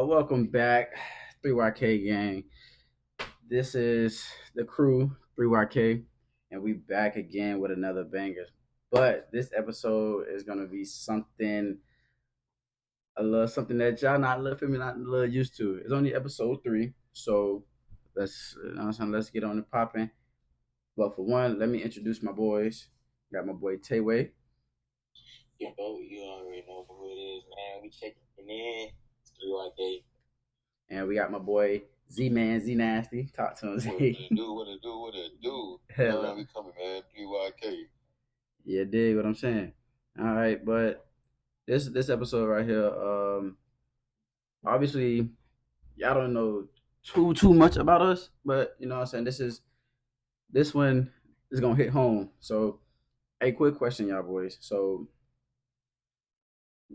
Welcome back, 3YK gang. This is the crew, 3YK, and we back again with another banger. But this episode is gonna be something that y'all not a little feel me, not a little used to. It's only episode 3, so let's get on the popping. But for one, let me introduce my boys. Got my boy Tayway. Yo, you already know who it is, man. We checking in. It's 3YK. And we got my boy Z Man, Z Nasty. Talk to him, What Z. it do, what it do, what it do. Hello. We coming, man. 3YK. Yeah, dig what I'm saying. All right, but this episode right here, obviously y'all don't know too much about us, but you know what I'm saying. This one is gonna hit home. So, a quick question, y'all boys. So,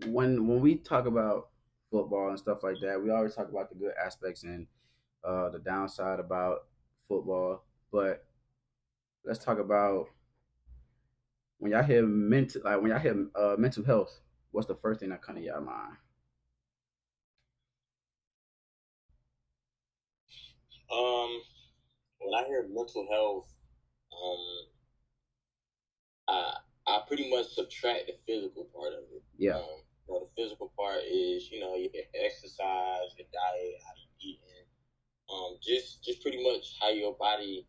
when we talk about football and stuff like that, we always talk about the good aspects and the downside about football. But let's talk about when y'all hear mental health. What's the first thing that comes to y'all mind? Um, when I hear mental health, um, I pretty much subtract the physical part of it. Yeah. The physical part is, your exercise, your diet, how you eating, just pretty much how your body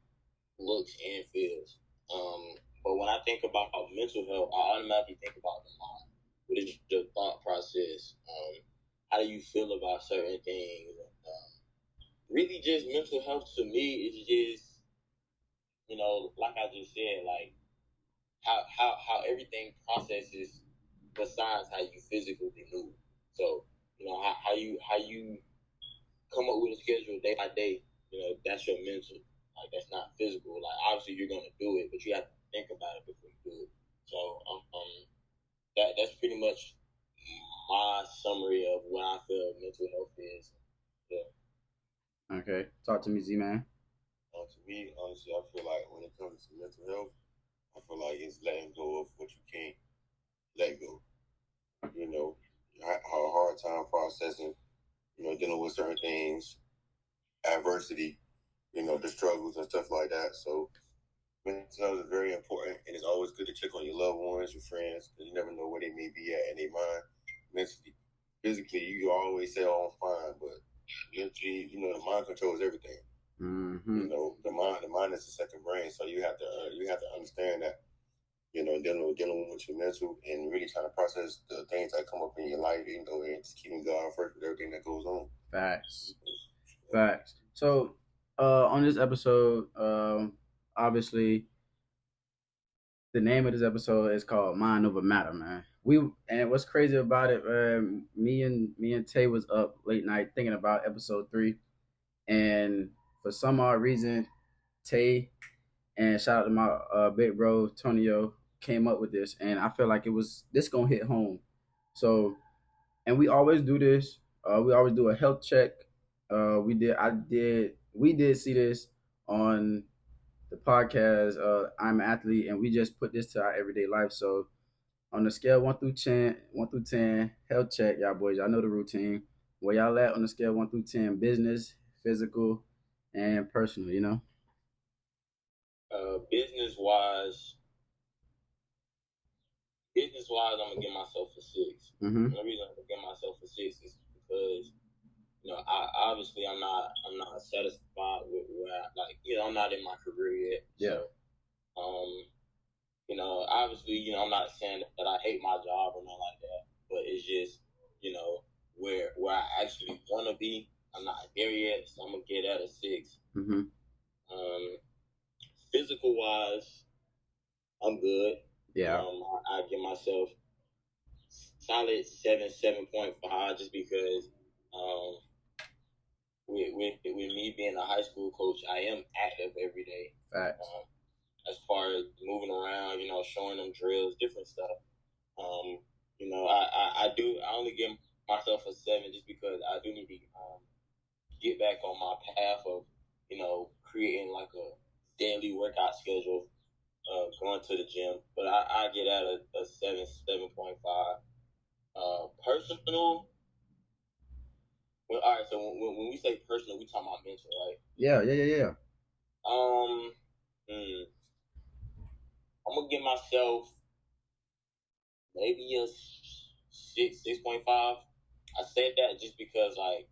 looks and feels. But when I think about mental health, I automatically think about the mind. What is your thought process? How do you feel about certain things? Really, just mental health to me is just, like I just said, like how everything processes besides how you physically move. So, how you come up with a schedule day by day, that's your mental. Like that's not physical. Like obviously you're gonna do it, but you have to think about it before you do it. So that's pretty much my summary of what I feel mental health is. Yeah. Okay. Talk to me, Z Man. To me, honestly, I feel like when it comes to mental health, I feel like it's letting go of what you can't let go. You know, have a hard time processing, dealing with certain things, adversity, the struggles and stuff like that. So mental health is very important, and it's always good to check on your loved ones, your friends, because you never know where they may be at in their mind, mentally. Physically, you always say, "Oh, I'm fine," but mentally, the mind controls everything. Mm-hmm. The mind is the second brain, so you have to understand that. Dealing with your mental and really trying to process the things that come up in your life, and just keeping God first with everything that goes on. Facts. Facts. So, on this episode, obviously, the name of this episode is called "Mind Over Matter," man. And what's crazy about it, me and Tay was up late night thinking about episode 3, and for some odd reason, Tay and shout out to my big bro Tonio came up with this, and I feel like it was this gonna hit home. So, and we always do this. We always do a health check. We did see this on the podcast. I'm an athlete, and we just put this to our everyday life. So, on the scale 1 through 10, health check, y'all boys. Y'all know the routine. Where y'all at on the scale 1 through 10? Business, physical, and personal. Business wise, I'm gonna give myself a 6. Mm-hmm. The reason I'm gonna give myself a 6 is because I'm not satisfied with where I'm not in my career yet. Yeah. So, obviously, I'm not saying that I hate my job or nothing like that, but it's just, where I actually want to be. I'm not there yet, so I'm gonna get at a 6. Mm-hmm. Um, Physical wise, I'm good. Yeah. I give myself solid 7.5, just because um, with me being a high school coach, I am active every day. Facts. As far as moving around, showing them drills, different stuff. I only give myself a 7 just because I do need to get back on my path of, creating like a daily workout schedule, going to the gym. But I get at a 7.5. Personal. Well, all right. So when we say personal, we talking about mental, right? Yeah. Hmm, I'm gonna give myself maybe a 6.5. I said that just because, like,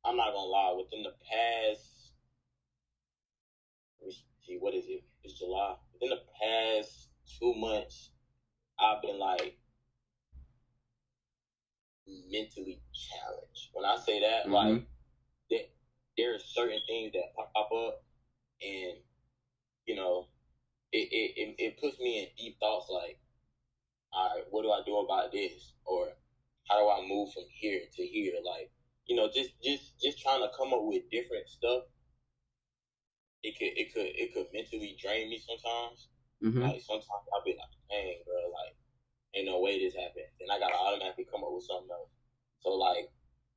I'm not gonna lie. Within the past, let me see, what is it? It's July. Within the past 2 months, I've been like mentally challenged. When I say that, like, there are certain things that pop up, and you know, it puts me in deep thoughts. Like, all right, what do I do about this, or how do I move from here to here? Like, just trying to come up with different stuff. It could mentally drain me sometimes. Like, sometimes I'll be like, dang, bro, like, ain't no way this happened, and I gotta automatically come up with something else. So, like,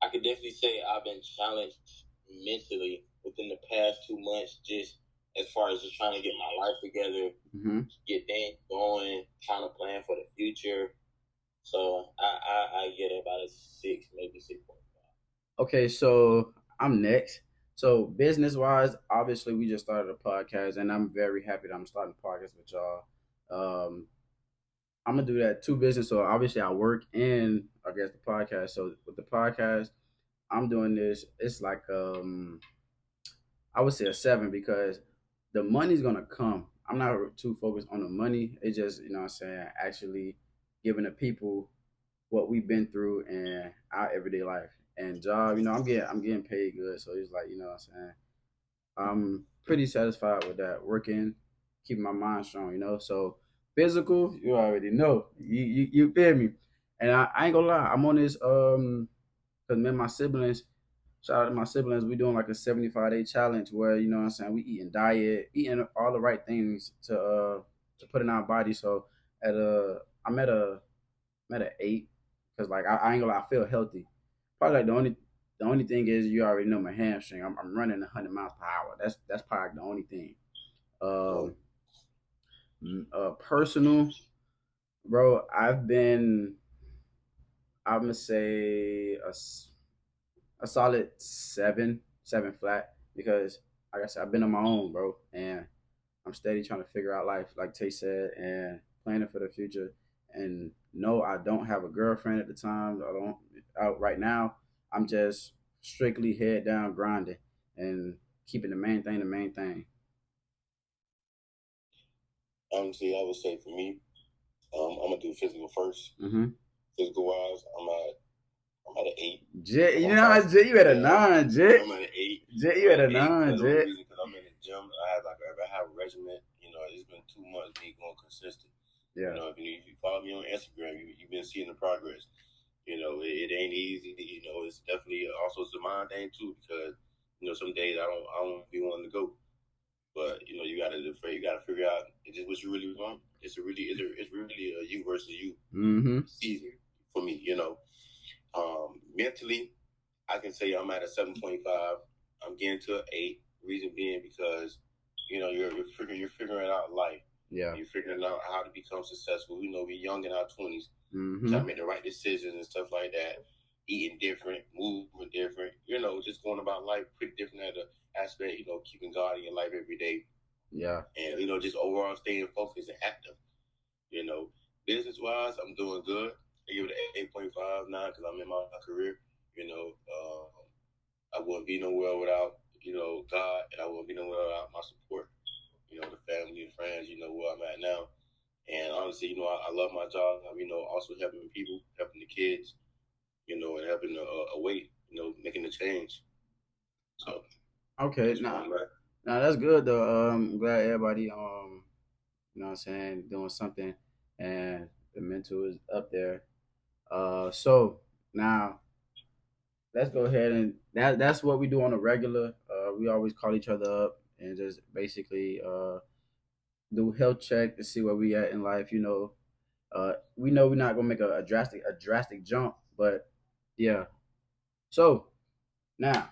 I could definitely say I've been challenged mentally within the past 2 months, just as far as just trying to get my life together, get things going, trying to plan for the future. So I get about a 6, maybe 6.5. Okay, so I'm next. So business wise, obviously we just started a podcast, and I'm very happy that I'm starting a podcast with y'all. Um, I'm gonna do that two business. So obviously I work in, I guess, the podcast. So with the podcast, I'm doing this. It's like I would say a 7 because the money's gonna come. I'm not too focused on the money. It's just, what I'm saying, actually giving the people what we've been through in our everyday life and job. I'm getting paid good, so it's like, what I'm saying, I'm pretty satisfied with that. Working, keeping my mind strong. So physical, you already know. You feel me? And I ain't gonna lie, I'm on this because me and my siblings. Shout out to my siblings. We doing like a 75-day challenge where, what I'm saying, we eating all the right things to put in our body. So at a I'm at a 8 because, like, I ain't gonna lie, I feel healthy. Probably like the only thing is, you already know, my hamstring. I'm running 100 miles per hour. That's probably like the only thing. Um, Personal, bro. I'm gonna say a solid 7 flat because, like I said, I've been on my own, bro, and I'm steady trying to figure out life, like Tay said, and planning for the future. And no, I don't have a girlfriend at the time. I don't out right now. I'm just strictly head down grinding and keeping the main thing the main thing. Honestly, I would say for me, I'm gonna do physical first. Physical wise, I'm at an 8. Jet, Jet, you at a 9, Jet. I'm at an 8. Jet, you at a 9, Jet. Because I'm in the gym, I have a regimen. It's been 2 months me going consistent. Yeah. If you follow me on Instagram, you've been seeing the progress. It ain't easy. It's definitely also a mind thing too, because some days I don't be wanting to go, but you gotta figure out is this what you really want. It's really a you versus you season for me. Mentally, I can say I'm at a 7.5. I'm getting to an 8. Reason being because you're figuring out life. Yeah. You're figuring out how to become successful. We're young in our 20s. Trying to make the right decisions and stuff like that. Eating different, moving different. Just going about life pretty different at the aspect. Keeping God in your life every day. Yeah. And just overall staying focused and active. Business wise, I'm doing good. I give it an 8.5 now because I'm in my career. I wouldn't be nowhere without God, and I wouldn't be nowhere without my support. The family and friends. Where I'm at now. And honestly, I love my job. Also helping people, helping the kids, and helping away, making the change. So okay, now that's good though. I'm glad everybody what I'm saying, doing something, and the mental is up there. So now let's go ahead and that's what we do on a regular. We always call each other up and just basically do health check to see where we at in life. We know we're not gonna make a drastic jump, but yeah. So now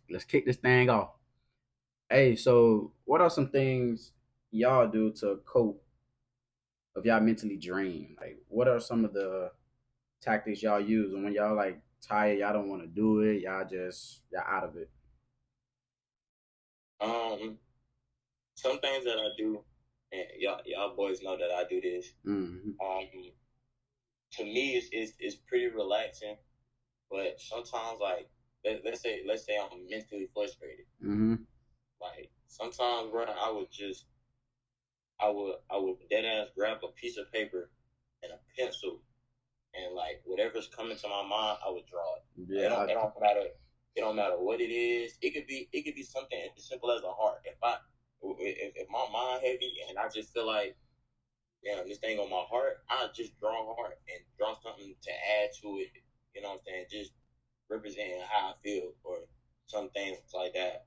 let's kick this thing off. Hey, so what are some things y'all do to cope if y'all mentally drained? Like, what are some of the tactics y'all use when y'all like tired, y'all don't want to do it, y'all out of it? Some things that I do, and y'all boys know that I do this. To me, it's pretty relaxing, but sometimes like let's say I'm mentally frustrated. Like sometimes, bro, I would dead ass grab a piece of paper and a pencil, and like whatever's coming to my mind, I would draw it. Yeah, it don't matter. It don't matter what it is. It could be something as simple as a heart. If my mind heavy and I just feel like, damn, this thing on my heart, I just draw a heart and draw something to add to it. You know what I'm saying? Just representing how I feel or some things like that.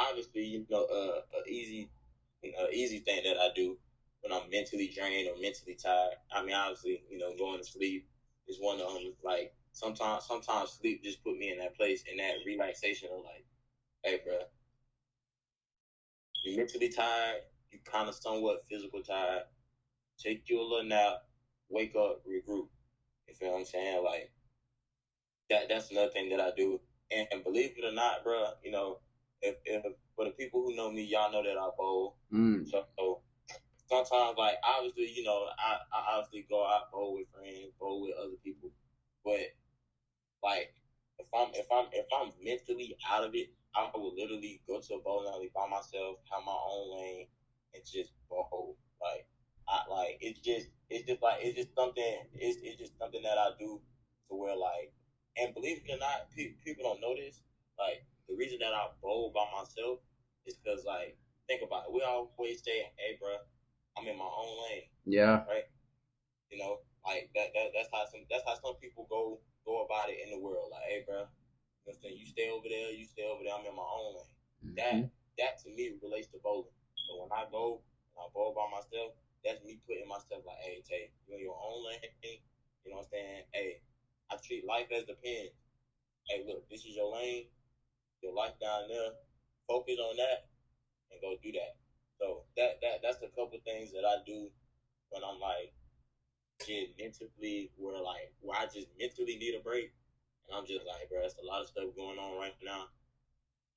Obviously, easy thing that I do when I'm mentally drained or mentally tired. I mean, obviously, going to sleep is one of them. Like sometimes sleep just put me in that place, in that relaxation of like, hey, bro, you're mentally tired. You kind of somewhat physical tired. Take you a little nap. Wake up. Regroup. You feel what I'm saying? Like that's another thing that I do. And believe it or not, bro, if for the people who know me, y'all know that I bowl. So sometimes, like obviously, I obviously go out bowl with friends, bowl with other people, but like if I'm mentally out of it, I will literally go to a bowling alley by myself, have my own lane, and just bowl. Like it's just something. It's just something that I do to where like, and believe it or not, people don't know this. Like the reason that I bowl by myself is because like think about it. We always say, "Hey, bro, I'm in my own lane." Yeah. Right. Like that's how some people go about it in the world. Like, hey, bro, you stay over there, you stay over there. I'm in my own lane. That to me relates to bowling. So when I go and I bowl by myself, that's me putting myself like, hey, Tay, you're in your own lane. You know what I'm saying? Hey, I treat life as the pen. Hey, look, this is your lane. Your life down there. Focus on that and go do that. So that's a couple things that I do when I'm like get mentally where I just mentally need a break, and I'm just like, bro, there's a lot of stuff going on right now,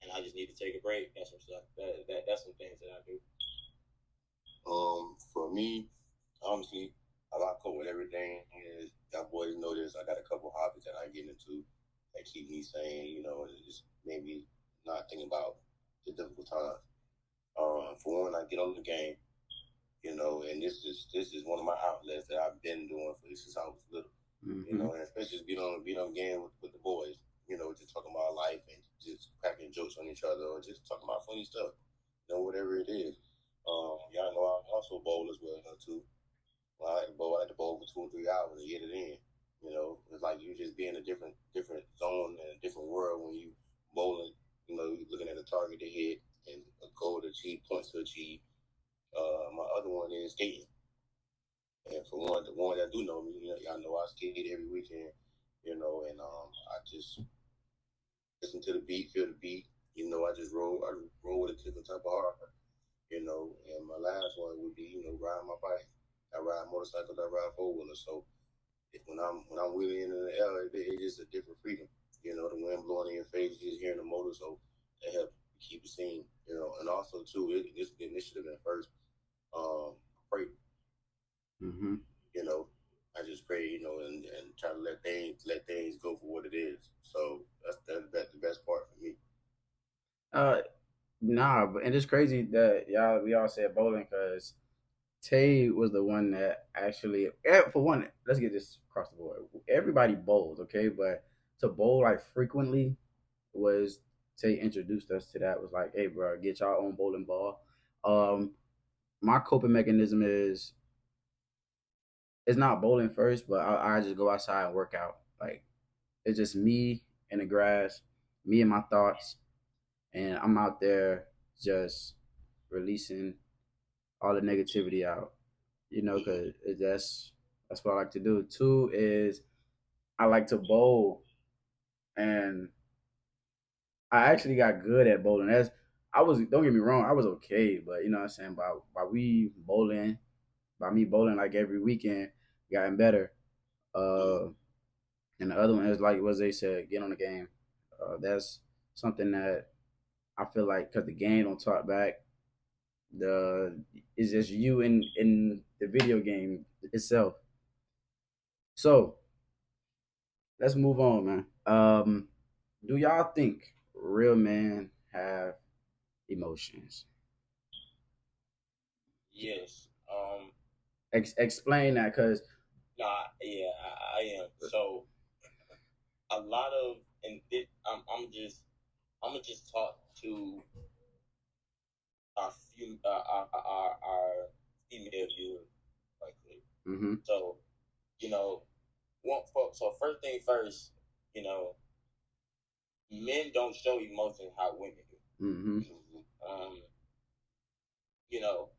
and I just need to take a break. That's some stuff. That's some things that I do. For me, honestly, I cope with everything. Is y'all boys know this? I got a couple hobbies that I get into that keep me sane. Just maybe not thinking about the difficult times. For one, I get on the game. And this is one of my outlets that I've been doing since I was little. And especially just be on game with the boys. Just talking about life and just cracking jokes on each other or just talking about funny stuff. Whatever it is. Y'all know I also bowl as well too. I like to bowl. I like to bowl for 2 or 3 hours and get it in. It's like you just be in a different zone and a different world when you bowling. You're looking at a target to hit and a goal to achieve, points to achieve. My other one is skating. And for the one that do know me, y'all know I skate every weekend, and I just listen to the beat, feel the beat. I just roll with a different type of heart. And my last one would be, riding my bike. I ride motorcycles, I ride four-wheelers. So when I'm wheeling in the air, it's just a different freedom. The wind blowing in your face, you just hearing the motor, so that helps keep it seen. And also too, this is the initiative at first. Pray. I just pray, and try to let things go for what it is. So that's the best part for me. Nah, and it's crazy that we all said bowling because Tay was the one that actually, for one, let's get this across the board. Everybody bowls, okay, but to bowl like frequently was Tay introduced us to that. Was like, hey, bro, get your own bowling ball. My coping mechanism is it's not bowling first, but I just go outside and work out. Like it's just me in the grass, me and my thoughts, and I'm out there just releasing all the negativity out. Because that's what I like to do. Two is I like to bowl, and I actually got good at bowling. Don't get me wrong, I was okay, but you know what I'm saying. By me bowling like every weekend, gotten better. And the other one is like what they said, get on the game. That's something that I feel like because the game don't talk back, the it's just you in the video game itself. So let's move on, man. Do y'all think real men have emotions? Yes. Explain that, cause Nah. Yeah, I am. So a lot of, and this, I'm gonna just talk to our female viewers right quick. mm-hmm, So you know, so first thing first, you know, men don't show emotion how women do. mm-hmm, Um, you know,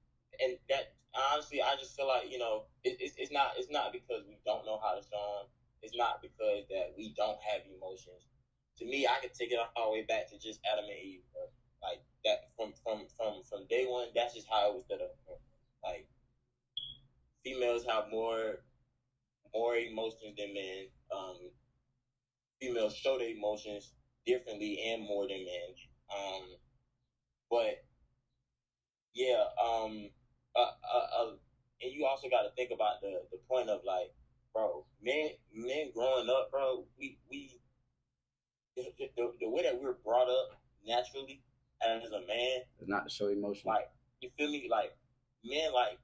and that honestly, I just feel like it's not because we don't know how to show them. It's not because that we don't have emotions. To me, I could take it all the way back to just Adam and Eve, bro. Like that from day one. That's just how it was set up. Bro. Like females have more emotions than men. Females show their emotions differently and more than men. But yeah, and you also got to think about the point of like, bro, men growing up, bro, we the way that we're brought up naturally as a man, it's not to show emotion. like you feel me, like men, like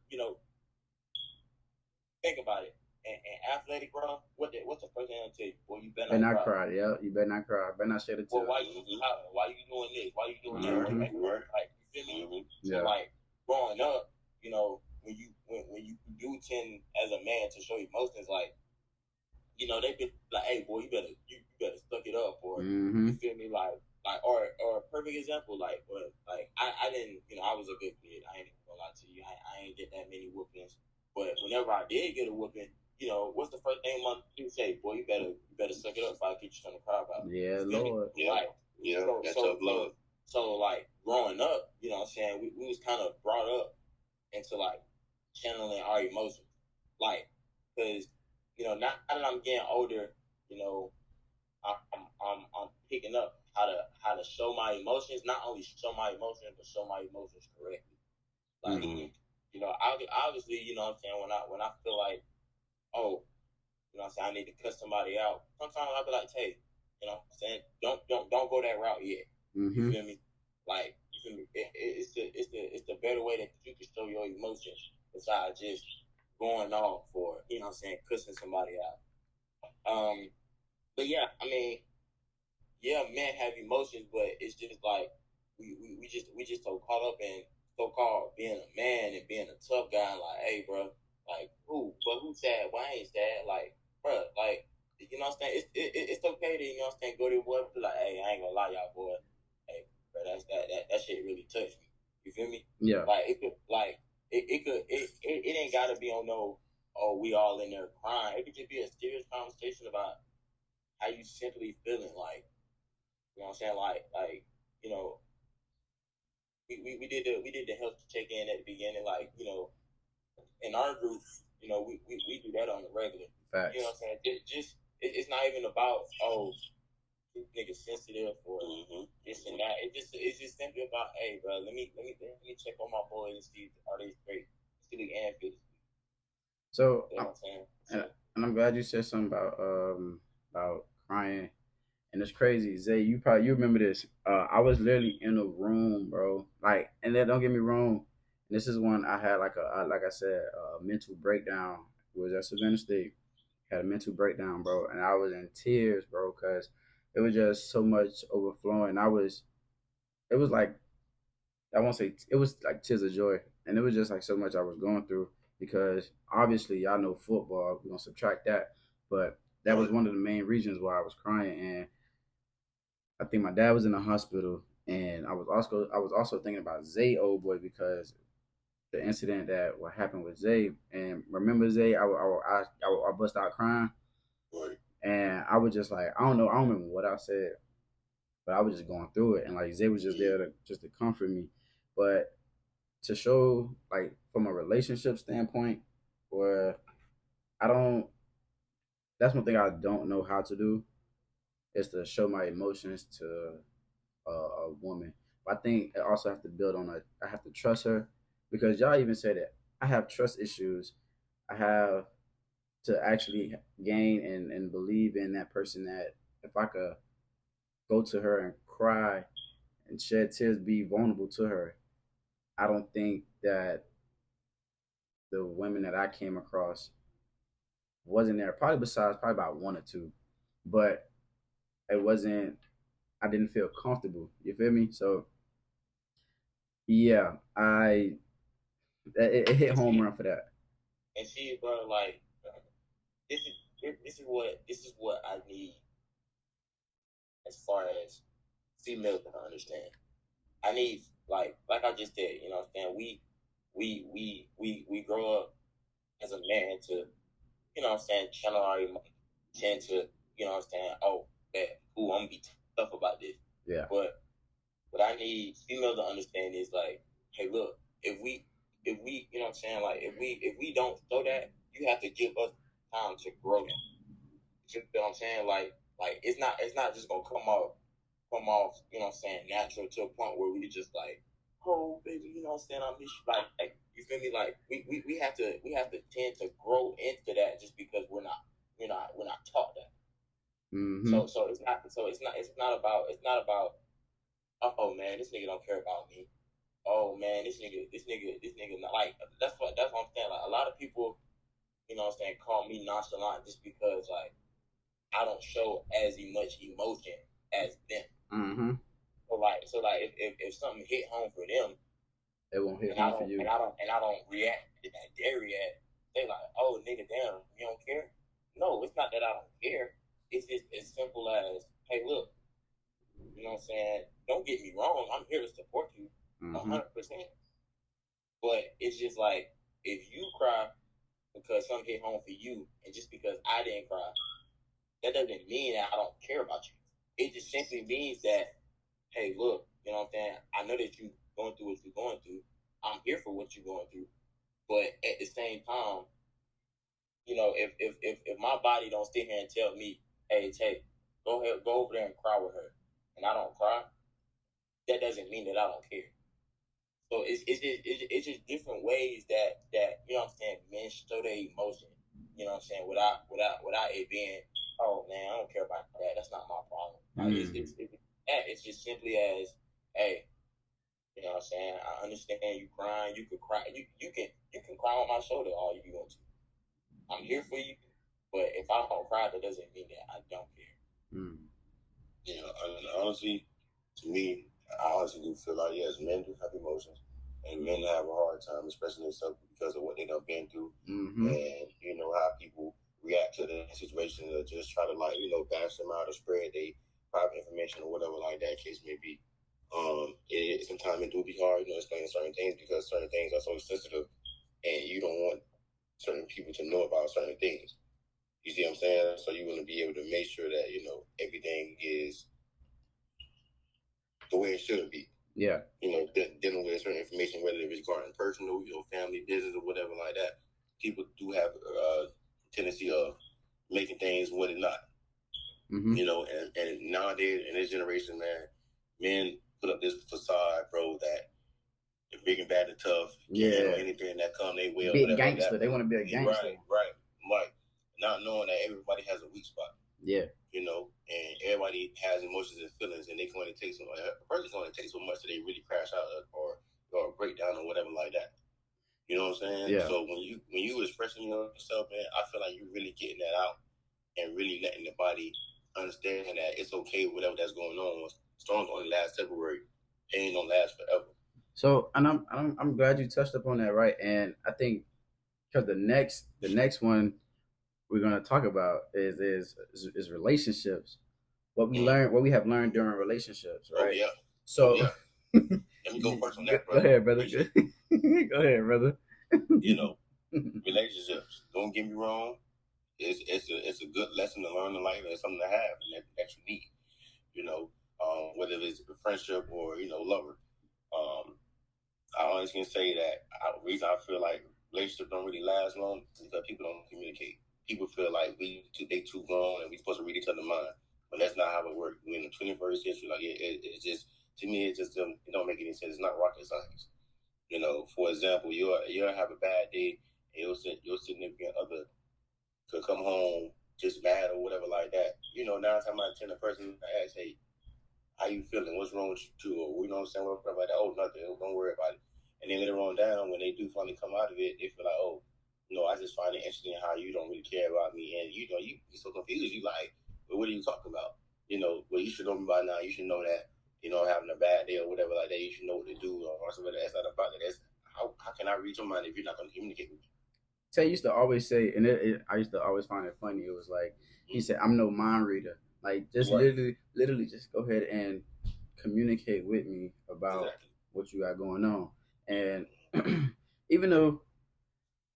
think about it. And athletic, bro, what's the first thing I'll tell you? Boy, you better Better not not cry. cry. Yeah, you better not cry. Better not shed a tear. Well, why you doing this? Why you doing that? Mhm. Like you feel me? Yeah. So like growing up, when you do tend as a man to show emotions, like they be like, hey boy, you better suck it up, or Mm-hmm. you feel me? Or a perfect example, like I didn't, I was a good kid. I ain't even gonna lie to you. I ain't get that many whoopings, but whenever I did get a whooping, what's the first thing my dude say? Boy, you better suck it up if I get you something to cry about. Yeah, You feel me? Lord. Yeah. Like, Yeah, so that's so tough love. so like growing up, you know what I'm saying, we was kind of brought up into like channeling our emotions, like because now that I'm getting older, you know, I'm picking up how to show my emotions, not only show my emotions but show my emotions correctly. Like obviously, what I'm saying, when I feel like, oh, what I'm saying, I need to cut somebody out. Sometimes I'll be like, hey, what I'm saying, don't go that route yet. Mm-hmm. You feel me? Like you feel me? It's the better way that you can show your emotions besides just going off or what I'm saying, cussing somebody out. But yeah, I mean, yeah, men have emotions, but it's just like we just so caught up in so called being a man and being a tough guy. Like, hey, bro, like who's sad? Why ain't sad? Like, bro, like what I'm saying. It's okay to what I'm saying, go to your boy, be like, hey, I ain't gonna lie, y'all boy, hey, bro, that shit really touched me. You feel me? Yeah. Like it could it ain't gotta be on no, oh, we all in there crying. It could just be a serious conversation about how you simply feeling, like what I'm saying, you know, we did the health check in at the beginning, like in our group, we do that on the regular. Facts. You know what I'm saying? It's not even about, oh, this nigga sensitive or this and that. It's just simply about, hey, bro, let me check on my boys and see are they straight, physically and physically. So, You know what I'm saying? and I'm glad you said something about crying. And it's crazy, Zay. You remember this. I was literally in a room, bro. Like, and then don't get me wrong. This is when I had like I said, a mental breakdown. It was at Savannah State. Had a mental breakdown, bro, and I was in tears, bro, because it was just so much overflowing. It was like, I won't say it was like tears of joy, and it was just like so much I was going through because obviously y'all know football. We're gonna subtract that, but that was one of the main reasons why I was crying. And I think my dad was in the hospital, and I was also thinking about Zay, old boy, because the incident that what happened with Zay. And remember Zay, I bust out crying, Right. and I was just like, I don't know, I don't remember what I said, but I was just going through it, and like Zay was just there to comfort me, but to show like from a relationship standpoint, where I don't that's one thing I don't know how to do is to show my emotions to a woman. But I think I also have to build on I have to trust her because y'all even say that I have trust issues. I have to actually gain and believe in that person that if I could go to her and cry and shed tears, be vulnerable to her, I don't think that the women that I came across wasn't there. Probably besides probably about one or two, but it wasn't. I didn't feel comfortable. You feel me? So yeah, it hit And home see, run for that. and see, bro, like this is this is what I need as far as females to understand. I need like I just said, you know what I'm saying? We grow up as a man to, you know what I'm saying, channel our emotions, tend to, you know what I'm saying, oh, that I'm gonna be tough about this. Yeah. But what I need females to understand is like, hey, look, if we, you know what I'm saying, like if we don't show that, you have to give us time to grow them. You know what I'm saying? Like it's not just gonna come off, you know what I'm saying, natural to a point where we just like, oh baby, you know what I'm saying, I miss you, like you feel me? Like we have to tend to grow into that just because we're not taught that. Mm-hmm. So it's not about oh man, this nigga don't care about me. Oh man, this nigga not like that's what I'm saying. Like a lot of people, you know what I'm saying, call me nonchalant just because like I don't show as much emotion as them. Mm-hmm. So like if something hit home for them It won't hit and I home for don't you. and I don't and I don't react to that they react, they like, oh nigga, damn, you don't care? No, it's not that I don't care. It's just as simple as, hey, look, you know what I'm saying? Don't get me wrong, I'm here to support you Mm-hmm. 100%. But it's just like if you cry because something hit home for you, and just because I didn't cry, that doesn't mean that I don't care about you. It just simply means that, hey, look, you know what I'm saying? I know that you going through what you're going through. I'm here for what you're going through. But at the same time, if my body don't sit here and tell me, hey, Tay, go ahead, go over there and cry with her, and I don't cry, that doesn't mean that I don't care. So it's just different ways that you know what I'm saying, men show their emotion. You know what I'm saying, without it being, oh man, I don't care about that. That's not my problem. Like, it's just simply as, hey, you know what I'm saying, I understand you crying. You could cry. You can cry on my shoulder all you want to. I'm here for you. But if I don't cry, that doesn't mean that I don't care. Mm. You know, and honestly, to me, I honestly do feel like yes, men do have emotions, and men have a hard time expressing themselves because of what they done been through, Mm-hmm. and you know how people react to the situation or just try to like bash them out or spread their private information or whatever like that case may be. Sometimes it do be hard, explaining certain things because certain things are so sensitive, and you don't want certain people to know about certain things. You see what I'm saying? So you want to be able to make sure that everything is the way it should be. Yeah. Dealing with certain information, whether it's regarding personal, family, business, or whatever like that. People do have a tendency of making things what it's not. Mm-hmm. And nowadays in this generation, man, men put up this facade, bro, that they're big and bad and tough. Can't handle anything that come their way or Big whatever. gangster. They want to be a gangster. Right. Like not knowing that everybody has a weak spot. Yeah. And everybody has emotions and feelings, and they can only take a person's only take so much that they really crash out or break down or whatever like that. You know what I'm saying? Yeah. So when you expressing yourself, man, I feel like you're really getting that out and really letting the body understand that it's okay whatever that's going on. Storms only last temporary. It ain't gonna last forever. So, and I'm glad you touched upon that, right? And I think because the next one we're gonna talk about is relationships. What we have learned during relationships, right? Oh yeah. So, let me go first on that, brother. Go ahead, brother. Go ahead, brother. Relationships. Don't get me wrong. It's a good lesson to learn in life and something to have and that you need. Whether it's a friendship or lover. I honestly can say that the reason I feel like relationships don't really last long is because people don't communicate. people feel like they too grown and we supposed to read each other's mind. But that's not how it works. We're in the 21st century. Like it's just, to me, it just it don't make any sense. It's not rocket science. For example, you'll have a bad day and your significant other could come home just mad or whatever like that. 9 times out of 10, the person asks, "Hey, how you feeling? What's wrong with you too?" Or what I'm saying, whatever like that. Oh, nothing. Don't worry about it. And then later on down, when they do finally come out of it, they feel like, oh, I just find it interesting how you don't really care about me, and you be so confused. You like, well, what are you talking about? Well, you should know me by now. You should know that, having a bad day or whatever like that. You should know what to do or something. That's not about it. That's how can I read your mind if you're not going to communicate with me? Tay used to always say, and I used to always find it funny. It was like he said, "I'm no mind reader. Like just Right. literally, just go ahead and communicate with me about Exactly. what you got going on." And even though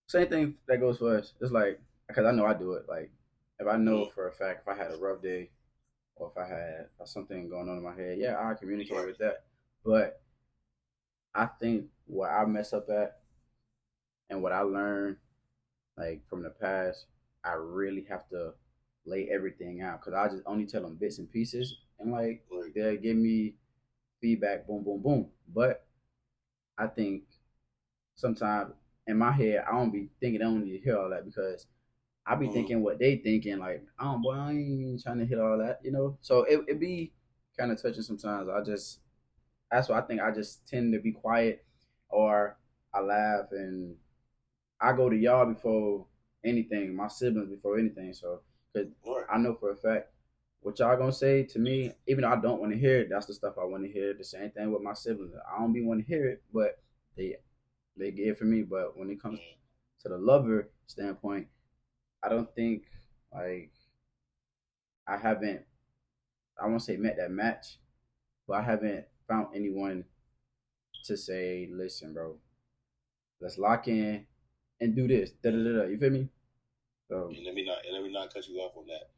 same thing that goes for us, it's like because I know I do it. Like if I know for a fact if I had a rough day or if I had something going on in my head, yeah, I communicate Right. with that. But I think where I mess up at and what I learned like from the past, I really have to lay everything out because I just only tell them bits and pieces, and like Right. they'll give me feedback, boom, boom, boom. But I think sometimes in my head, I don't be thinking I don't need to hear all that because I be thinking what they thinking. Like, oh boy, I ain't even trying to hit all that. So it be kind of touching sometimes. That's why I think I just tend to be quiet, or I laugh and I go to y'all before anything, my siblings before anything. So, because Right. I know for a fact what y'all gonna say to me, even though I don't want to hear it, that's the stuff I want to hear. The same thing with my siblings. I don't be want to hear it, but they they get it for me. But when it comes to the lover standpoint, I don't think like I haven't. I won't say met that match, but I haven't found anyone to say, listen, bro, let's lock in and do this. Da da da. You feel me? So And let me not cut you off on that.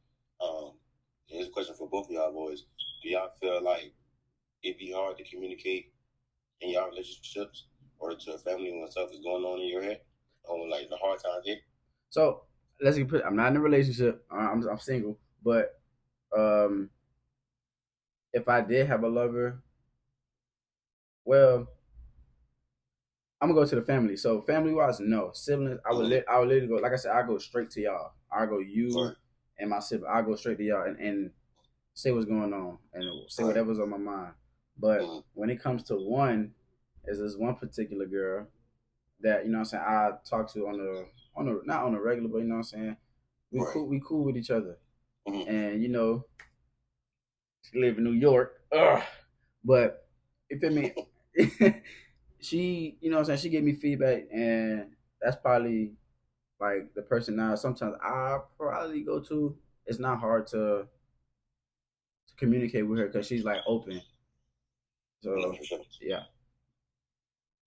Here's a question for both of y'all boys. Do y'all feel like it'd be hard to communicate in y'all relationships or to a family when stuff is going on in your head, or when like the hard times hit? So let's put. I'm not in a relationship. I'm single. But um, if I did have a lover, well, I'm gonna go to the family. So family wise, no siblings. I would literally go. Like I said, I go straight to y'all. I go you Right. and my sibling. I go straight to y'all and say what's going on and say Right. whatever's on my mind. But when it comes to one, is this one particular girl that what I'm saying I talk to on a not on a regular, but you know what I'm saying Right. we cool with each other, Mhm. and she live in New York. Ugh. But you feel me? She, what I'm saying, she gave me feedback, and that's probably like the person now. Sometimes I probably go to. It's not hard to communicate with her because she's like open. No, So for sure. yeah.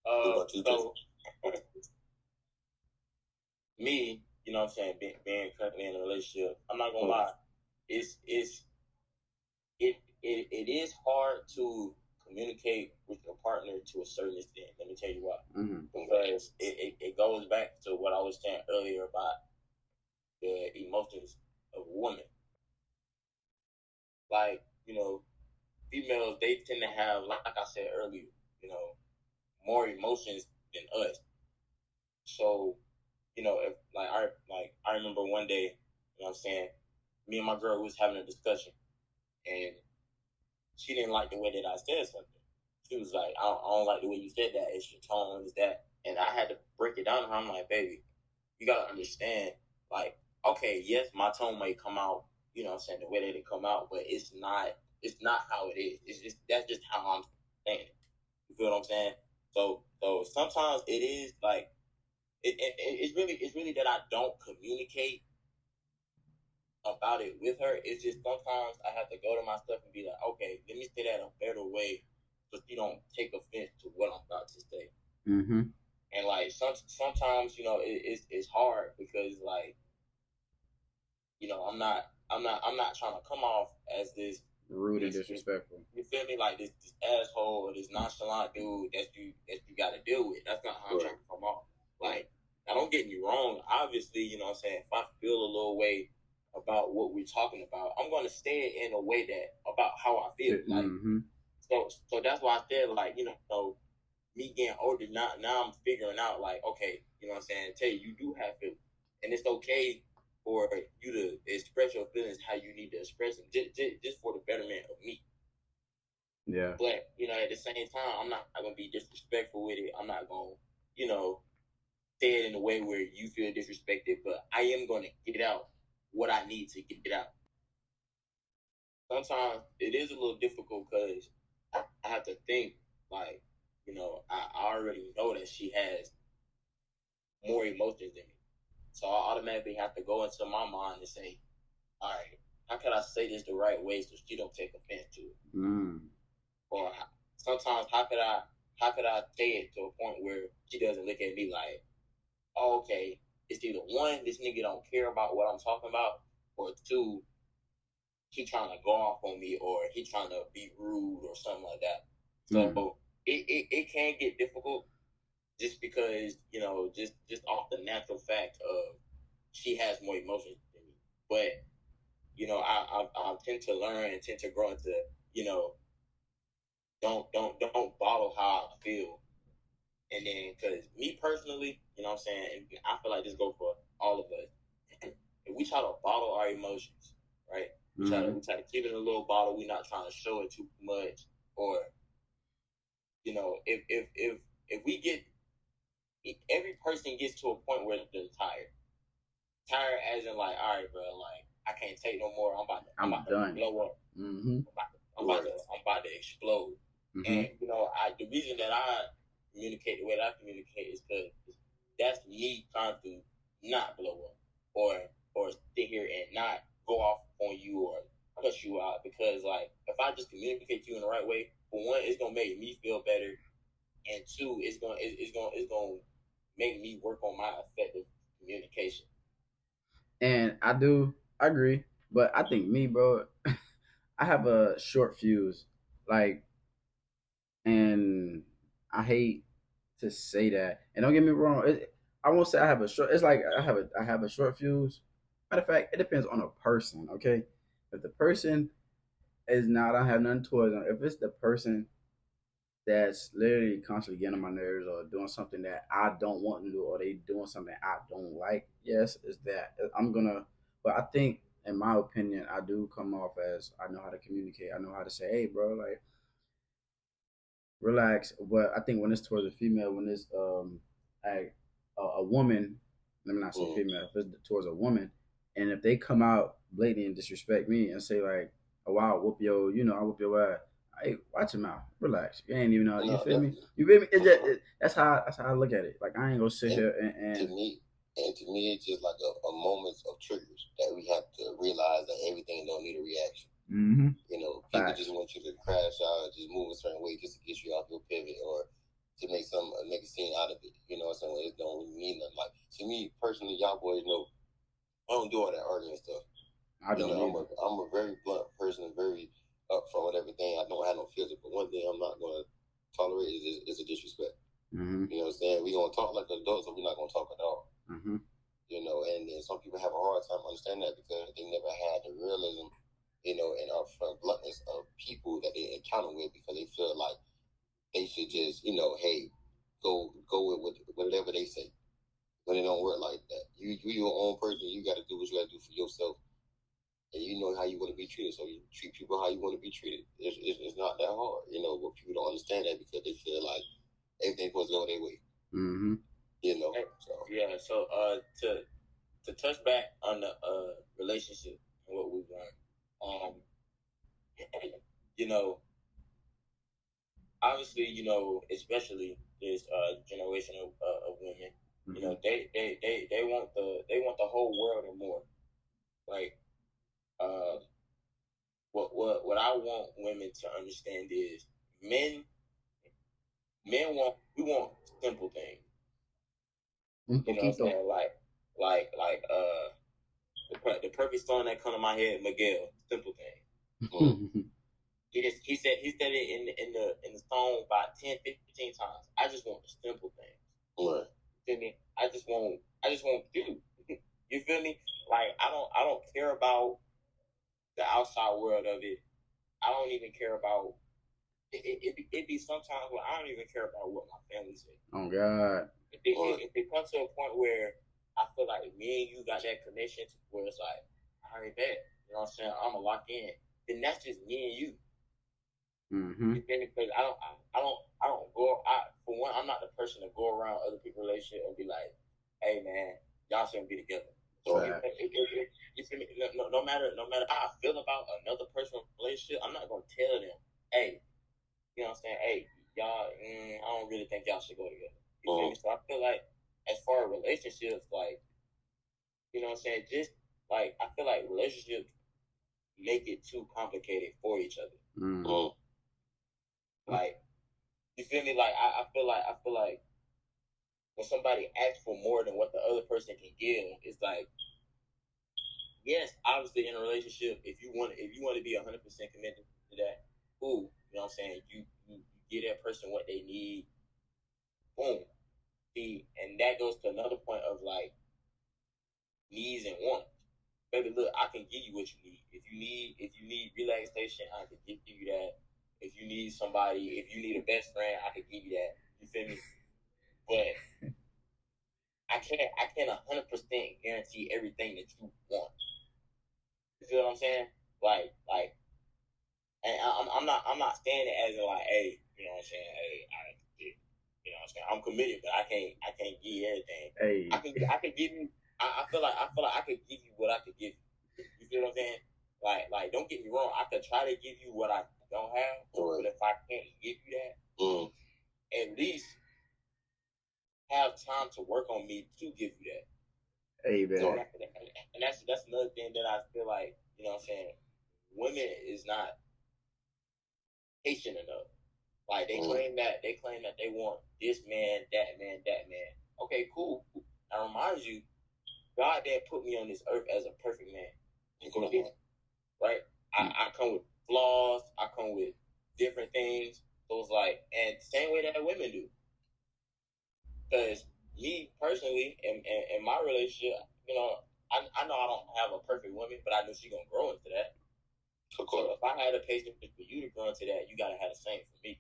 So me, what I'm saying, being currently in a relationship, I'm not gonna lie, it's it is hard to communicate with your partner to a certain extent. Let me tell you why. Mm-hmm. Because it goes back to what I was saying earlier about the emotions of a woman. Like, females, they tend to have, like I said earlier, more emotions than us. So, if I remember one day, what I'm saying, me and my girl was having a discussion, and she didn't like the way that I said something. She was like, I don't like the way you said that. It's your tone, is that. And I had to break it down to her. I'm like, baby, you gotta understand, like, okay, yes, my tone may come out, what I'm saying, the way that it come out, but it's not how it is. It's just that's just how I'm saying it. You feel what I'm saying? So sometimes it is like it's really that I don't communicate about it with her. It's just sometimes I have to go to my stuff and be like, okay, let me say that a better way so you don't take offense to what I'm about to say. Mm-hmm. And like sometimes it's hard because like I'm not trying to come off as this Rude and disrespectful. You feel me? Like this asshole or this nonchalant dude that you got to deal with. That's not how I'm trying to come off. Like Now, don't get me wrong. Obviously, you know what I'm saying, if I feel a little way about what we're talking about, I'm going to say it in a way that about how I feel. Like, so that's why I said, like, you know, me getting older, now I'm figuring out, like, okay, you know what I'm saying, Tay, you do have feelings. And it's okay for you to express your feelings how you need to express them, just for the betterment of me. Yeah. But, you know, at the same time, I'm not going to be disrespectful with it. I'm not going to, you know, say it in a way where you feel disrespected, but I am going to get out what I need to get out. Sometimes it is a little difficult because I have to think, like, you know, I already know that she has more emotions than me. So I automatically have to go into my mind and say, all right, how can I say this the right way so she don't take offense to it? Or sometimes how could I say it to a point where she doesn't look at me like, oh, okay, it's either one, this nigga don't care about what I'm talking about, or two, he trying to go off on me, or he trying to be rude or something like that. So it can get difficult just because, you know, just off the natural fact of she has more emotions than me. But, you know, I tend to learn and tend to grow into, you know, don't bottle how I feel. And then, because me personally, you know what I'm saying, and I feel like this goes for all of us. If we try to bottle our emotions, right? We try to keep it in a little bottle. We're not trying to show it too much, or, you know, if we get, every person gets to a point where they're tired as in, like, all right, bro, like, I can't take no more. I'm about to blow up. I'm about to explode. And, you know, the reason that I communicate the way that I communicate is because that's me trying to not blow up or sit here and not go off on you or cuss you out. Because, like, if I just communicate to you in the right way, for one, it's gonna make me feel better, and two, it's gonna make me work on my effective communication. And I agree, but I think me, bro, I have a short fuse. Like, and I hate to say that. And don't get me wrong, I won't say I have a short. It's like I have a short fuse. Matter of fact, it depends on a person. Okay, if the person is not, I have nothing towards them. If it's the person that's literally constantly getting on my nerves or doing something that I don't want to do, or they doing something I don't like, yes, it's that. I'm gonna, but I think, in my opinion, I do come off as I know how to communicate. I know how to say, hey, bro, like, relax. But I think when it's towards a female, when it's a woman, let me not say female, if it's towards a woman, and if they come out blatantly and disrespect me and say, like, oh wow, whoop your, you know, I whoop your ass. Hey, watch your mouth. Relax. You ain't even know. You feel me? You feel me? That's how I look at it. Like, I ain't gonna sit here and to me, it's just like a moment of triggers that we have to realize that everything don't need a reaction. You know, people just want you to crash out, just move a certain way just to get you off your pivot or to make a scene out of it. You know what I'm saying? It don't really mean nothing. Like, to me personally, y'all boys know I don't do all that arguing stuff. I'm a very blunt person, very upfront with everything. I don't have no filter, but one thing I'm not going to tolerate is a disrespect. You know what I'm saying? We're going to talk like adults, or we're not going to talk at all. You know, and some people have a hard time understanding that because they never had the realism, you know, and upfront bluntness of people that they encounter with, because they feel like they should just, you know, hey, go with whatever they say. But it don't work like that. You your own person. You got to do what you got to do for yourself. And you know how you want to be treated, so you treat people how you want to be treated. It's not that hard, you know. But people don't understand that because they feel like everything's supposed to go their way. You know. So yeah. So to touch back on the relationship and what we've learned, you know, obviously, you know, especially this generation of women, you know, they want the whole world and more. Like, what I want women to understand is men we want simple things. You know what I'm saying? Like the perfect song that come to my head, Miguel, simple things. He said it in the song about 10, 15 times. I just want the simple things. Right. feel me? I just want you. You feel me? Like I don't care about the outside world of it. I don't even care about it be sometimes where I don't even care about what my family say. Oh God. If it comes to a point where I feel like me and you got that connection to where it's like, all right, bet, you know what I'm saying? I'm gonna lock in. Then that's just me and you. Mm-hmm. Because I don't go. For one, I'm not the person to go around other people's relationship and be like, hey man, y'all shouldn't be together. So Right. you feel me? No matter how I feel about another person's relationship, I'm not gonna tell them, hey, you know what I'm saying? Hey, y'all, I don't really think y'all should go together. You feel me? So I feel like, as far as relationships, like, you know what I'm saying? Just like I feel like relationships make it too complicated for each other. Mm. Like, you feel me? Like I feel like when somebody asks for more than what the other person can give, it's like, yes, obviously in a relationship, if you want to be 100% committed to that, cool. You know what I'm saying? You give that person what they need. Boom. See, and that goes to another point of like needs and wants. Baby, look, I can give you what you need. If you need relaxation, I can give you that. If you need a best friend, I can give you that. You feel me? But I can't 100% guarantee everything that you want. You feel what I'm saying? Like, and I'm not saying it as in like, hey, you know what I'm saying? Hey, you know what I'm saying? I'm committed, but I can't give you everything. Hey. I can give you. I feel like I could give you what I could give you. You feel what I'm saying? Like don't get me wrong. I could try to give you what I don't have, but if I can't give you that, at least have time to work on me to give you that. Hey, man. And that's another thing that I feel like, you know what I'm saying, women is not patient enough. Like they claim that they want this man, that man, that man. Okay, cool. I remind you, God didn't put me on this earth as a perfect man. Right? I come with flaws, I come with different things. So it's like, and same way that women do. Because me personally, in my relationship, you know, I know I don't have a perfect woman, but I know she's gonna grow into that. So if I had a patience for you to grow into that, you gotta have the same for me.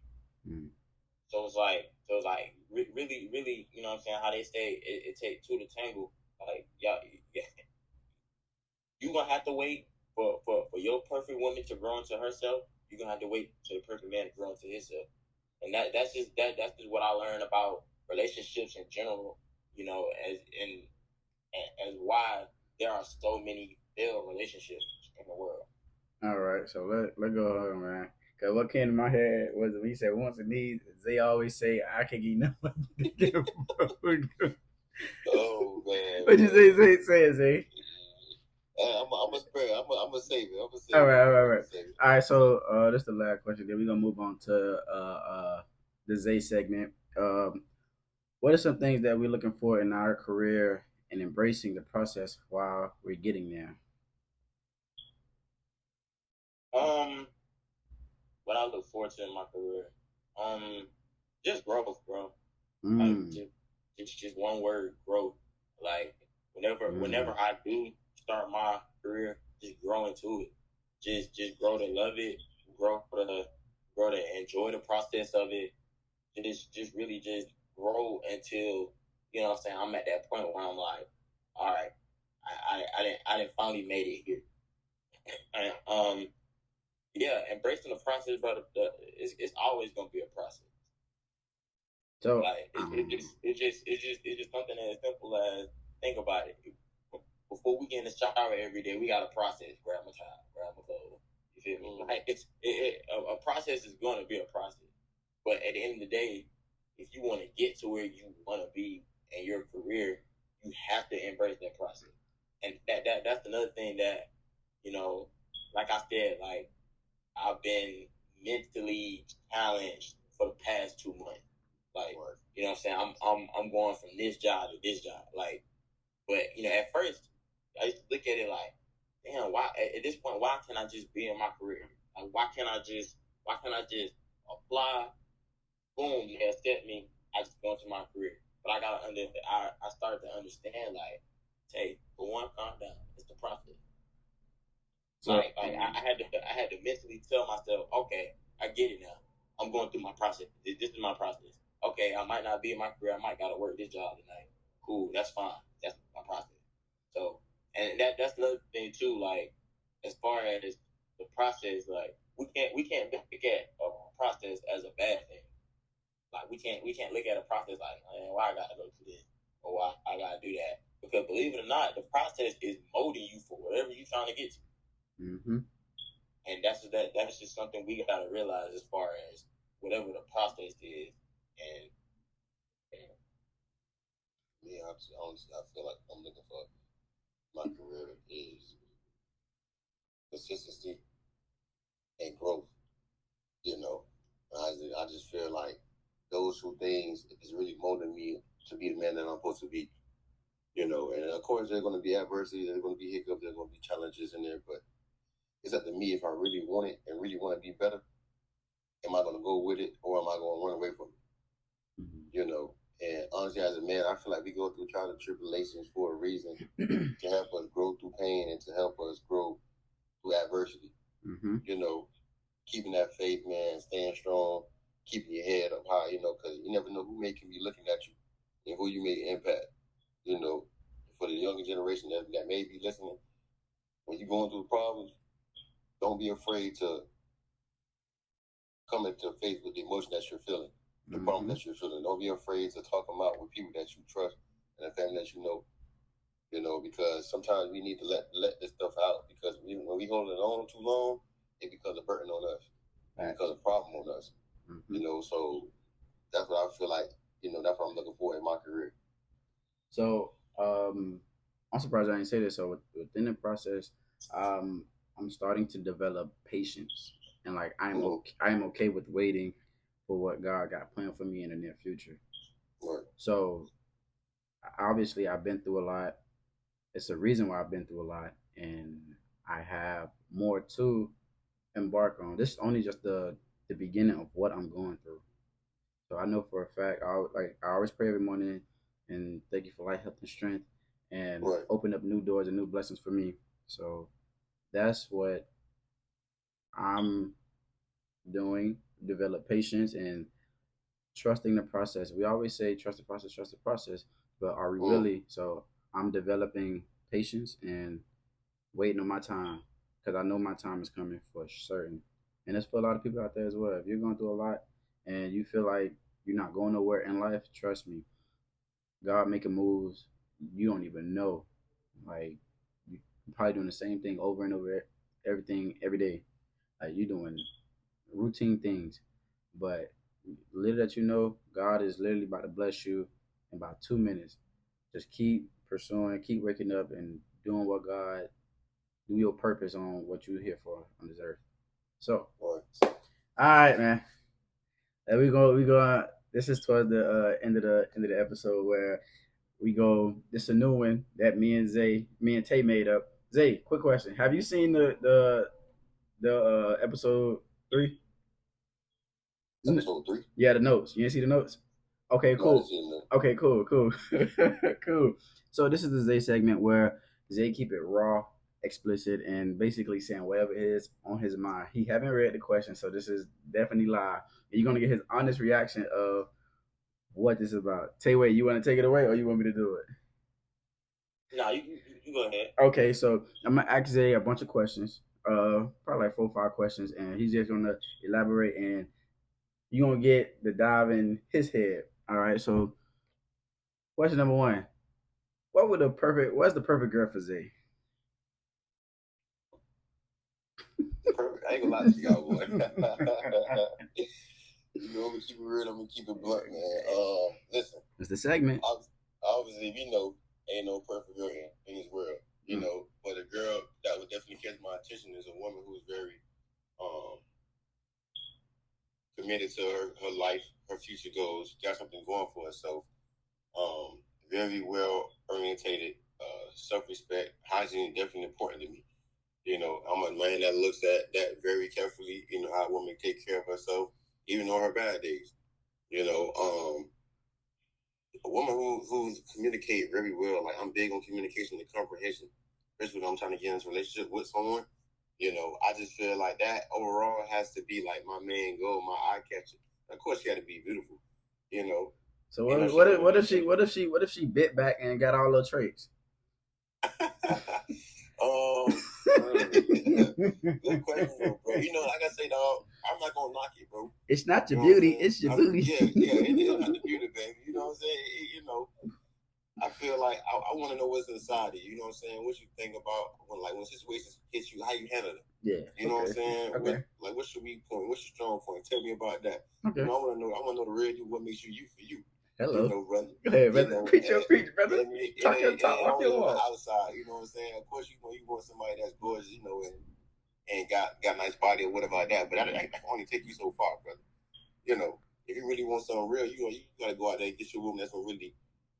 So it's like really, you know what I'm saying? How they say it takes two to tangle. Like y'all, you gonna have to wait for your perfect woman to grow into herself. You're gonna have to wait for the perfect man to grow into himself. And that's just what I learned about relationships in general, you know, as why there are so many failed relationships in the world. All right, so let go on, man. Cause what came to my head was when he said once a need, they always say I can get nothing. Oh man! What you say it, Zay? I'm gonna save it. All right. All right. So this is the last question. Then we're gonna move on to the Zay segment. What are some things that we're looking for in our career and embracing the process while we're getting there? What I look forward to in my career, just growth, bro. Mm. Like just one word, growth. Like whenever I do start my career, just grow into it. Just grow to love it, grow to enjoy the process of it. Just really just grow until, you know what I'm saying, I'm at that point where I'm like, all right, I didn't finally made it here. And, yeah, embracing the process, but it's always gonna be a process. So Like it's just something as simple as, think about it. Before we get in the shower every day, we got a process. Grab my towel, grab my clothes. You feel me? Like a process is going to be a process. But at the end of the day, if you want to get to where you want to be in your career, you have to embrace that process. And that's another thing that, you know, like I said, like I've been mentally challenged for the past 2 months. Like, you know what I'm saying? I'm going from this job to this job. Like, but you know, at first I used to look at it like, damn, why at this point, why can't I just be in my career? Like, why can't I just apply? Boom, they accept me. I just go into my career. But I started to understand, like, hey, for one, calm down. It's the process. So I had to mentally tell myself, okay, I get it now. I'm going through my process. This is my process. Okay, I might not be in my career. I might gotta work this job tonight. Cool, that's fine. That's my process. So, and that's another thing too. Like, as far as the process, like we can't look at a process as a bad thing. Like we can't look at a process like, man, why I gotta go through this or why I gotta do that. Because believe it or not, the process is molding you for whatever you're trying to get to. Mm-hmm. And that's just something we gotta realize as far as whatever the process is. And me, honestly, I feel like I'm looking for my career is consistency and growth. You know, I just feel like those two things is really molding me to be the man that I'm supposed to be. You know, and of course there's going to be adversity, there's going to be hiccups, there's going to be challenges in there, but it's up to me if I really want it and really want to be better. Am I going to go with it or am I going to run away from it? Mm-hmm. You know, and honestly, as a man, I feel like we go through trials and tribulations for a reason to help us grow through pain and to help us grow through adversity. Mm-hmm. You know, keeping that faith, man, staying strong, keeping your head up high, you know, because you never know who may can be looking at you and who you may impact. You know, for the younger generation that may be listening, when you're going through problems, don't be afraid to come into face with the emotion that you're feeling, the problem that you're feeling. Don't be afraid to talk them out with people that you trust and a family that you know. You know, because sometimes we need to let this stuff out because when we hold it on too long, it becomes a burden on us. It becomes a problem on us. Mm-hmm. You know, so that's what I feel like, you know, that's what I'm looking for in my career. So, I'm surprised I didn't say this. So within the process, I'm starting to develop patience, and like I am okay with waiting for what God got planned for me in the near future. Right. So obviously, I've been through a lot. It's a reason why I've been through a lot, and I have more to embark on. This is only just the beginning of what I'm going through. So I know for a fact, I always pray every morning and thank you for life, health, and strength, and open up new doors and new blessings for me. So that's what I'm doing. Develop patience and trusting the process. We always say trust the process, but are we really? So I'm developing patience and waiting on my time because I know my time is coming for certain. And it's for a lot of people out there as well. If you're going through a lot and you feel like you're not going nowhere in life, trust me, God making moves you don't even know. Like you're probably doing the same thing over and over, everything every day. Like you're doing routine things, but little that you know, God is literally about to bless you in about 2 minutes. Just keep pursuing, keep waking up, and doing what God do your purpose on what you're here for on this earth. So, all right, man. There we go. We go. This is towards the end of the episode where we go. This is a new one that me and Tay made up. Zay, quick question: have you seen the episode 3? Episode 3? Yeah, the notes. You didn't see the notes? Okay, cool. Okay, cool. Cool. So this is the Zay segment where Zay keep it raw, explicit, and basically saying whatever it is on his mind. He haven't read the question, so this is definitely live. And you're gonna get his honest reaction of what this is about. Tayway, you want to take it away, or you want me to do it? No, you go ahead. Okay, so I'm gonna ask Zay a bunch of questions, probably like 4 or 5 questions, and he's just gonna elaborate, and you're gonna get the dive in his head. All right, so question number 1: what's the perfect girl for Zay? Perfect. I ain't gonna lie to y'all, boy. You know, I'm gonna keep it real. I'm gonna keep it blunt, man. Listen, it's the segment. Obviously, we know ain't no perfect girl in this world, you know. But a girl that would definitely catch my attention is a woman who's very committed to her life, her future goals, got something going for herself. Very well orientated, self-respect, hygiene definitely important to me. You know, I'm a man that looks at that very carefully. You know how a woman take care of herself, even on her bad days. You know, a woman who communicate very well. Like I'm big on communication and comprehension, especially when I'm trying to get into a relationship with someone. You know, I just feel like that overall has to be like my main goal, my eye catcher. Of course, she had to be beautiful. You know. So what if she bit back and got all those traits? Good question, bro. You know, like I say, dog, I'm not gonna knock it, bro. It's not your beauty, it's your booty. Yeah, it is not the beauty, baby. You know what I'm saying? You know, I feel like I want to know what's inside of you. You know what I'm saying? What you think about when situations hit you, how you handle it. Yeah. You know what I'm saying? Okay. What's your weak point? What's your strong point? Tell me about that. Okay. You know, I want to know the real you. What makes you for you? Hello. You know, brother. Go ahead, brother. Preach, brother. Talk your talk. Walk your walk. Outside, you know what I'm saying? Of course, you want somebody that's gorgeous, you know, and got a nice body or whatever like that. But I can only take you so far, brother. You know, if you really want something real, you gotta go out there and get your woman that's gonna really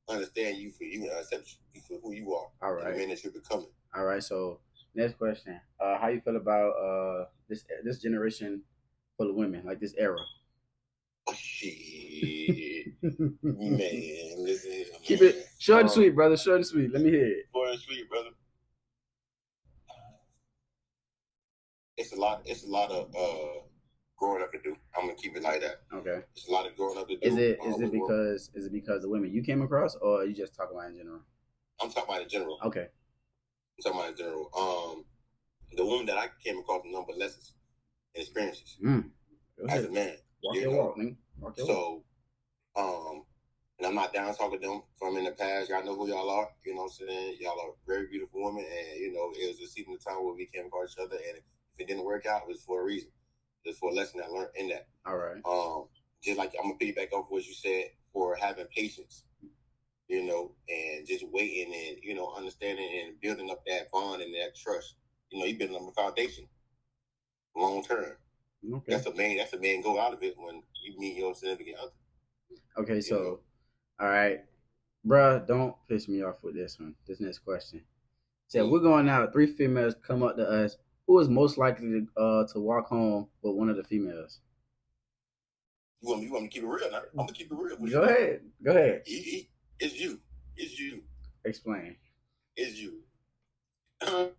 understand you for you and accept you for who you are. All right. And the man that you're becoming. All right. So next question. How you feel about this generation full of women, like this era? Oh, shit. Man, listen. Keep it short and sweet, brother. Short and sweet. Let me hear it. Short and sweet, brother. It's a lot of growing up to do. I'm gonna keep it like that. Okay. It's a lot of growing up to do. Is it because the women you came across, or you just talking about in general? I'm talking about in general. Okay. I'm talking about in general. The woman that I came across with number lessons and experiences as a man. Walk your walk, man. So, and I'm not down talking to them from in the past. Y'all know who y'all are. You know what I'm saying? Y'all are very beautiful women, and you know it was a season of time where we came across each other, and if it didn't work out, it was for a reason. Just for a lesson I learned in that. All right. Just like I'm gonna piggyback off what you said for having patience, you know, and just waiting and you know understanding and building up that bond and that trust. You know, you building up a foundation, long term. Okay. That's the main goal out of it when you meet your significant other. Okay, so all right, bruh, don't piss me off with this one. This next question. So we're going out. 3 females come up to us. Who is most likely to walk home with one of the females? You want me to keep it real now? I'm gonna keep it real. Go ahead. It's you. It's you. Explain. It's you. Because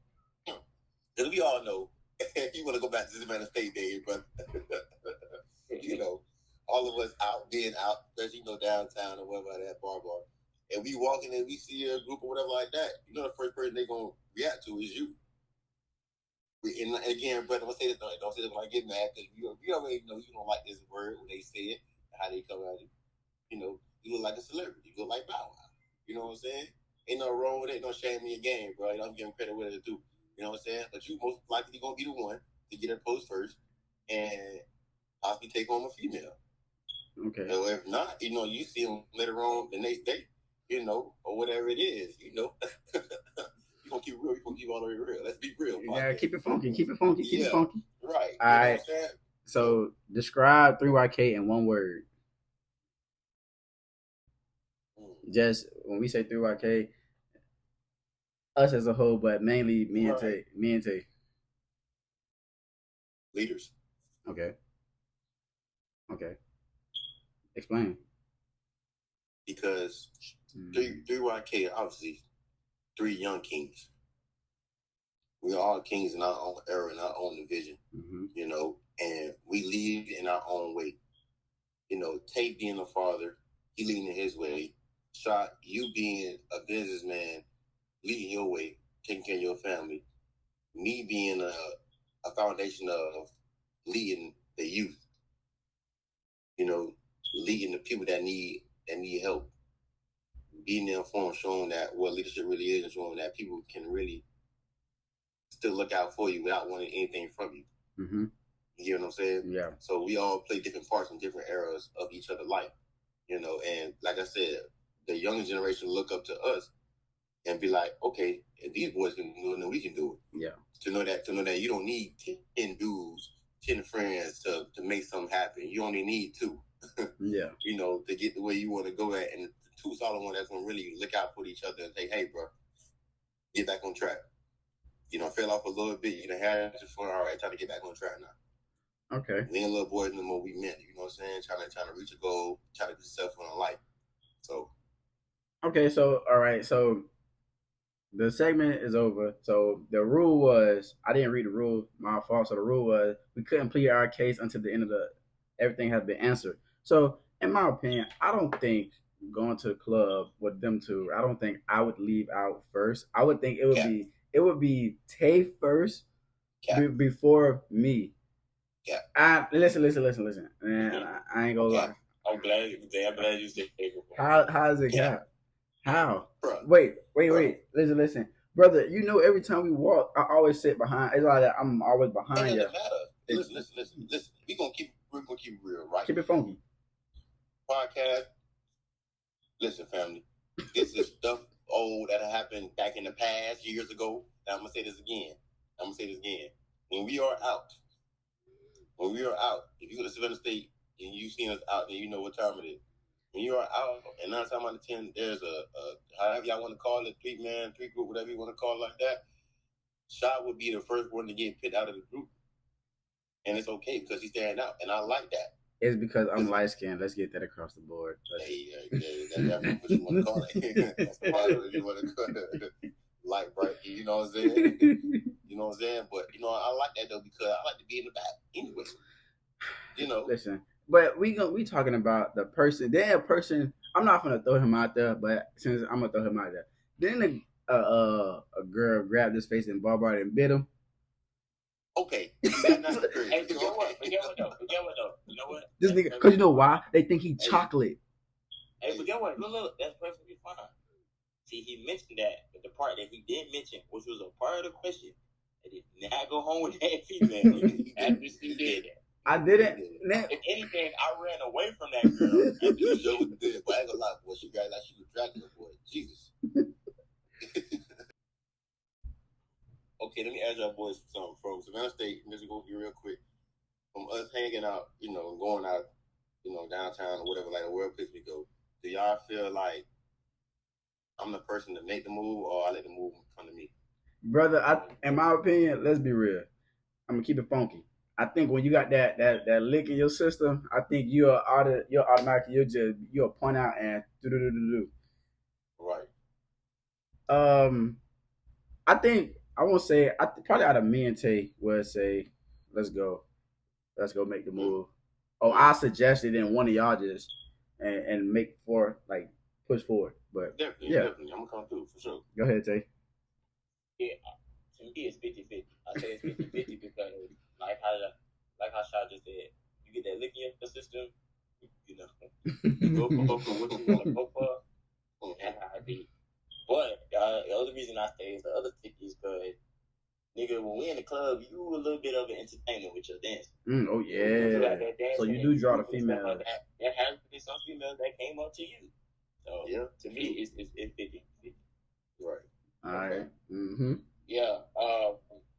we all know, if you want to go back to this man of state days, but you know, all of us being out, especially you know downtown or whatever that bar, and we walking and we see a group or whatever like that. You know, the first person they gonna react to is you. And again, brother, don't say this when I get mad because you already know you don't like this word when they say it, how they come at you. You know, you look like a celebrity. You look like Bow Wow. You know what I'm saying? Ain't no wrong with it. No shame in your game, bro. I'm giving credit where it's due. You know what I'm saying? But you most likely gonna be the one to get a post first and possibly take home a female. Okay. So if not, you know, you see them later on the next day, you know, or whatever it is, you know. You gonna keep it real, you gonna keep all the way real. Let's be real. Yeah, keep it funky, keep it funky, keep it funky. Right. All right. So describe 3YK in one word. Just when we say 3YK, us as a whole, but mainly me and Tay. Leaders. Okay. Explain. Because 3YK, obviously, 3 young kings. We are all kings in our own era, in our own division, you know, and we lead in our own way. You know, Tay being a father, he leading in his way. Shot, you being a businessman, leading your way, taking care of your family. Me being a foundation of leading the youth. You know, leading the people that need help. Being there for them, showing that what leadership really is, and showing that people can really still look out for you without wanting anything from you. Mm-hmm. You know what I'm saying? Yeah. So we all play different parts in different eras of each other's life. You know, and like I said, the younger generation look up to us and be like, okay, if these boys can do it, then we can do it. Yeah. To know that you don't need 10 dudes, 10 friends to make something happen. You only need 2. Yeah. You know, to get the way you want to go at, and 2 solid ones that's gonna really look out for each other and say, hey, bro, get back on track. You know, fell off a little bit. You know, had your fun. All right, try to get back on track now. Okay. We ain't little boys no more. We meant. You know what I'm saying? Trying to reach a goal. Trying to be successful in life. So Okay, so all right, so the segment is over. So the rule was I didn't read the rule, my fault. So the rule was we couldn't plead our case until the end of the everything has been answered. So in my opinion, I don't think going to the club with them two, I don't think I would leave out first. I would think Cap, it would be Tay first cap, before me. cap. I listen, man. I ain't gonna Okay. lie. I'm glad you said Tay before. How is it Yeah. cap? How? Bruh. Wait. Bro. Listen, brother. You know, every time we walk, I always sit behind. It's like that. I'm always It behind you. doesn't matter. Listen. We're gonna keep it real, right? Keep it funky. Podcast. Listen, family. This is stuff old that happened back in the past years ago. And I'm gonna say this again. When we are out, if you go to Savannah State and you seen us out, then you know what time it is. When you are out, and 9 times out of 10, there's a however y'all want to call it, 3-man, 3-group, whatever you want to call it like that. Shot would be the first one to get picked out of the group, and it's okay because he's standing out, and I like that. It's because I'm light skinned. Let's get that across the board. That's what you want to call it. That's what you want to call it. Light bright, you know what I'm saying? You know what I'm saying? But I like that though because I like to be in the back anyway. Listen, but we talking about the person. That person. I'm not gonna throw him out there, but since I'm gonna throw him out there, then a girl grabbed his face and barbed and bit him. Okay, that's not the Hey, forget what though? You know what? This nigga, because you know why? They think he chocolate. Hey, forget what? Look, that's perfectly fine. See, he mentioned that, but the part that he did mention, which was a part of the question, that he did not go home with that female after she did that. I didn't. If anything, I ran away from that girl. You sure did, but I ain't gonna lie, boy. She got like she was Dracula, boy. Jesus. Okay, let me ask y'all boys something from Savannah State. Let's go be real quick. From us hanging out, going out, downtown or whatever, like wherever place we go. Do y'all feel like I'm the person to make the move, or I let the move come to me? Brother, in my opinion, let's be real. I'm gonna keep it funky. I think when you got that lick in your system, I think you're automatically you'll point out and do. Right. I think I won't say probably out of me and Tay would say, let's go make the move. Oh, I suggested and one of y'all just and make push forward. But definitely, I'm gonna come through for sure. Go ahead, Tay. Yeah, to me it's 50-50. I say it's 50-50 because like how Shaw just said, you get that lick in your system, you go for what you want to go for, and how I be. But the other reason I say is the other tick is because nigga, when we in the club, you a little bit of an entertainment with your dance. Oh yeah. So you do draw the female. Like there has been some females that came up to you. So yeah, to me it's 50. Right. All right. Mm-hmm. Yeah.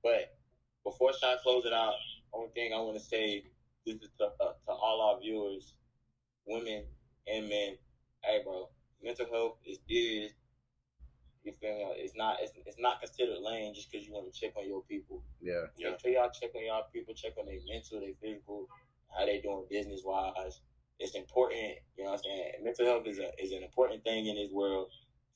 But before Sean close it out, only thing I want to say this is to all our viewers, women and men. Hey, bro, mental health is serious. You feel me? It's not considered lame just because you want to check on your people. Yeah. Make sure y'all check on y'all people, check on their mental, their physical, how they doing business wise. It's important. You know what I'm saying? Mental health is an important thing in this world.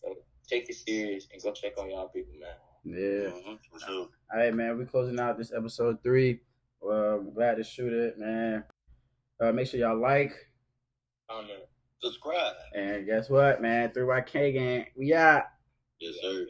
So take it serious and go check on y'all people, man. Yeah. For sure. All right, man. We're closing out this episode 3. I'm glad to shoot it, man. Make sure y'all like, subscribe, and guess what, man? 3YK gang, we out. Yes, sir.